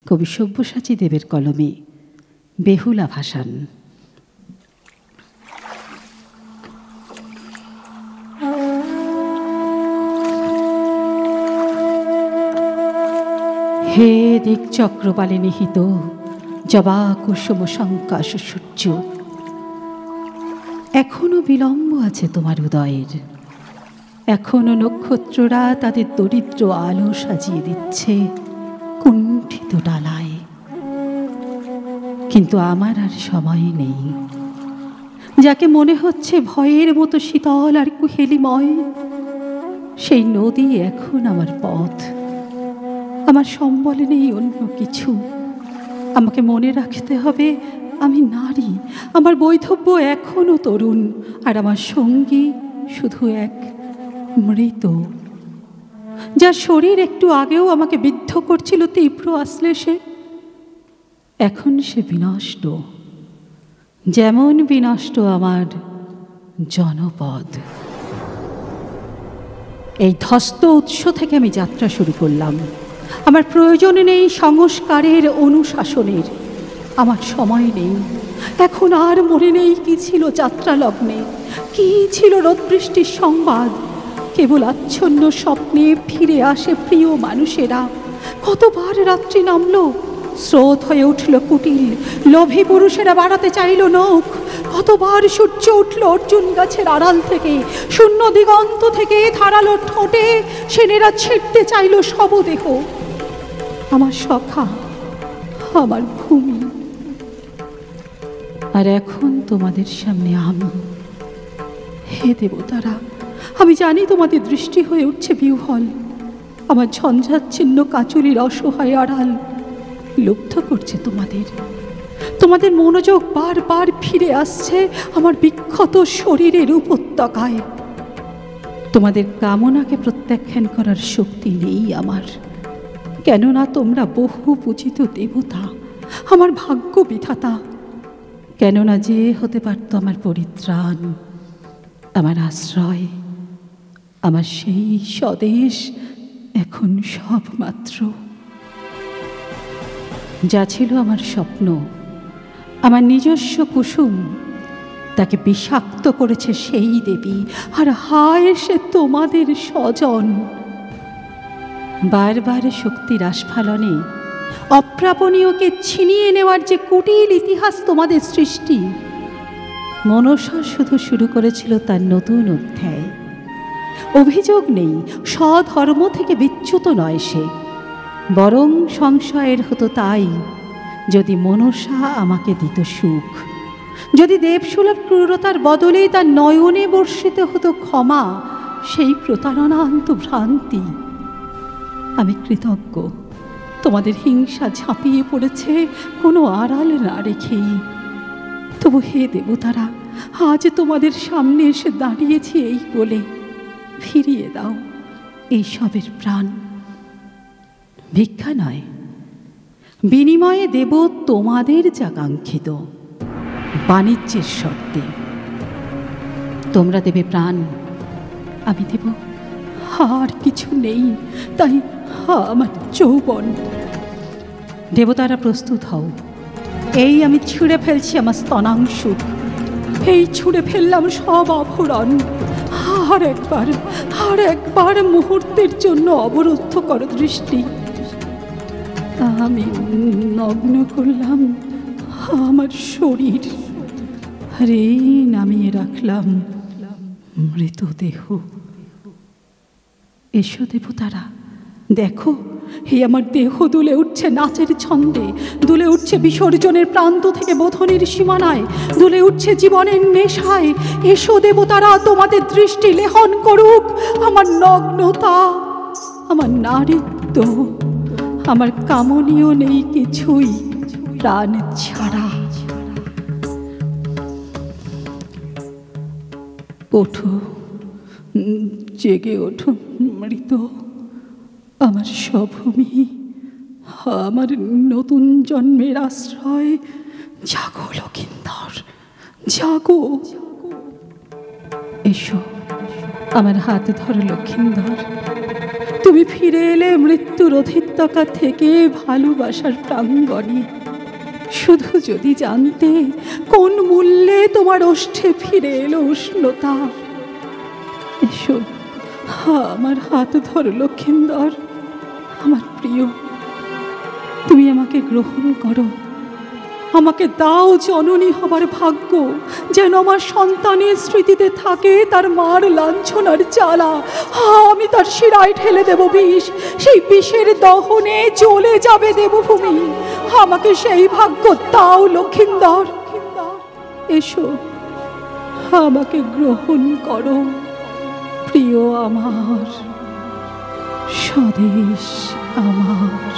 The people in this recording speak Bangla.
কবি সব্যসাচী দেবের কলমে বেহুলা ভাসান। হে দিক চক্রবালে নিহিত জবা কুসুম সংকাশ সূর্য, এখনো বিলম্ব আছে তোমার উদয়ের, এখনো নক্ষত্ররা তাদের দরিদ্র আলো সাজিয়ে দিচ্ছে কুণ্ঠিত ডালায়। কিন্তু আমার আর সময় নেই। যাকে মনে হচ্ছে ভয়ের মতো শীতল আর কুহেলিময়, সেই নদী এখন আমার পথ। আমার সম্বলে নেই অন্য কিছু। আমাকে মনে রাখতে হবে আমি নারী, আমার বৈধব্য এখনো তরুণ, আর আমার সঙ্গী শুধু এক মৃত, যার শরীর একটু আগেও আমাকে বিদ্ধ করছিল তীব্র আশ্লেষে। এখন সে বিনষ্ট, যেমন বিনষ্ট আমার জনপদ। এই ধ্বস্ত উৎস থেকে আমি যাত্রা শুরু করলাম। আমার প্রয়োজন নেই সংস্কারের, অনুশাসনের। আমার সময় নেই। এখন আর মনে নেই কি ছিল যাত্রা লগ্নে, কি ছিল রোদবৃষ্টির সংবাদ। কেবল আচ্ছন্ন স্বপ্নে ফিরে আসে প্রিয় মানুষেরা। কতবার রাত্রি নামলো, স্রোত হয়ে উঠল কুটিল, লোভী পুরুষেরা বাড়াতে চাইল নখ। কতবার সূর্য উঠল অর্জুন গাছের আড়াল থেকে, শূন্য দিগন্ত থেকে ধারালো ঠোঁটে সেনেরা ছিঁড়তে চাইল শবদেহ। আমার সখা, আমার ভূমি, আর এখন তোমাদের সামনে আমি। হে দেবতারা, আমি জানি তোমাদের দৃষ্টি হয়ে উঠছে বিহ্বল। আমার ঝঞ্ঝাচ্ছিন্ন কাঁচুলির অসহায় আড়াল লুব্ধ করছে তোমাদের মনোযোগ বারবার ফিরে আসছে আমার বিক্ষত শরীরের উপত্যকায়। তোমাদের কামনাকে প্রত্যাখ্যান করার শক্তি নেই আমার, কেননা তোমরা বহু পূজিত দেবতা, আমার ভাগ্য বিধাতা। কেননা যে হতে পারত আমার পরিত্রাণ, আমার আশ্রয়, আমার সেই স্বদেশ এখন সব মাত্র। যা ছিল আমার স্বপ্ন, আমার নিজস্ব কুসুম, তাকে বিষাক্ত করেছে সেই দেবী। আর হায় সে তোমাদের স্বজন। বারবার শক্তির আস্ফালনে অপ্রাপণীয়কে ছিনিয়ে নেওয়ার যে কুটিল ইতিহাস তোমাদের সৃষ্টি, মনসা শুধু শুরু করেছিল তার নতুন অধ্যায়। অভিযোগ নেই, স্বধর্ম থেকে বিচ্যুত নয় সে, বরং সংশয়ের হতো তাই যদি মনসা আমাকে দিত সুখ, যদি দেবসুলভ ক্রূরতার বদলে তার নয়নে বর্ষিত হতো ক্ষমা, সেই প্রতারণান্ত ভ্রান্তি। আমি কৃতজ্ঞ, তোমাদের হিংসা ঝাঁপিয়ে পড়েছে কোনো আড়াল না রেখেই। তবু হে দেবতারা, আজ তোমাদের সামনে এসে দাঁড়িয়েছি এই বলে, ফিরিয়ে দাও এই সবের প্রাণ। ভিক্ষা নয়, বিনিময়ে দেব তোমাদের যা কাঙ্ক্ষিত, বাণিজ্যের শর্তে। তোমরা দেবে প্রাণ, আমি দেব আর কিছু নেই, তাই আমার যৌবন। দেবতারা প্রস্তুত হও, এই আমি ছুঁড়ে ফেলছি আমার স্তনাংশ, এই ছুঁড়ে ফেললাম সব আভরণ। আর একবার মুহূর্তের জন্য অবরুদ্ধ করো দৃষ্টি। আমি নগ্ন করলাম আমার শরীর, আর এই নামিয়ে রাখলাম মৃতদেহ। এসো দেবতারা, দেখো, এই আমার দেহ দুলে উঠছে নাচের ছন্দে, দুলে উঠছে বিসর্জনের প্রান্ত থেকে বোধনের সীমানায়, দুলে উঠছে জীবনের নেশায়। এসো দেবতারা, তোমাদের দৃষ্টি লেহন করুক আমার নগ্নতা, আমার নারীত্ব। আমার কামনীয় নেই কিছুই প্রাণ ছাড়া। ওঠো, জেগে ওঠো মৃত, আমার স্বভূমি, আমার নতুন জন্মের আশ্রয়। জাগো লক্ষিন্দর, জাগো। এসো, আমার হাত ধরো লক্ষিন্দর। তুমি ফিরে এলে মৃত্যুর অধিত্যকা থেকে ভালোবাসার প্রাঙ্গণে। শুধু যদি জানতে কোন মূল্যে তোমার ওষ্ঠে ফিরে এলো উষ্ণতা। এসো, আমার হাত ধরো লক্ষিন্দর, আমার প্রিয়। তুমি আমাকে গ্রহণ করো, আমাকে দাও জননী হবার ভাগ্য, যেন আমার সন্তানের স্মৃতিতে থাকে তার মার লাঞ্ছনার জ্বালা। আমি তার শিরায় ঠেলে দেব বিষ, সেই বিষের দহনে জ্বলে যাবে দেবভূমি। আমাকে সেই ভাগ্য দাও লক্ষিন্দর। এসো, আমাকে গ্রহণ করো প্রিয় আমার, স্বদেশ আমার।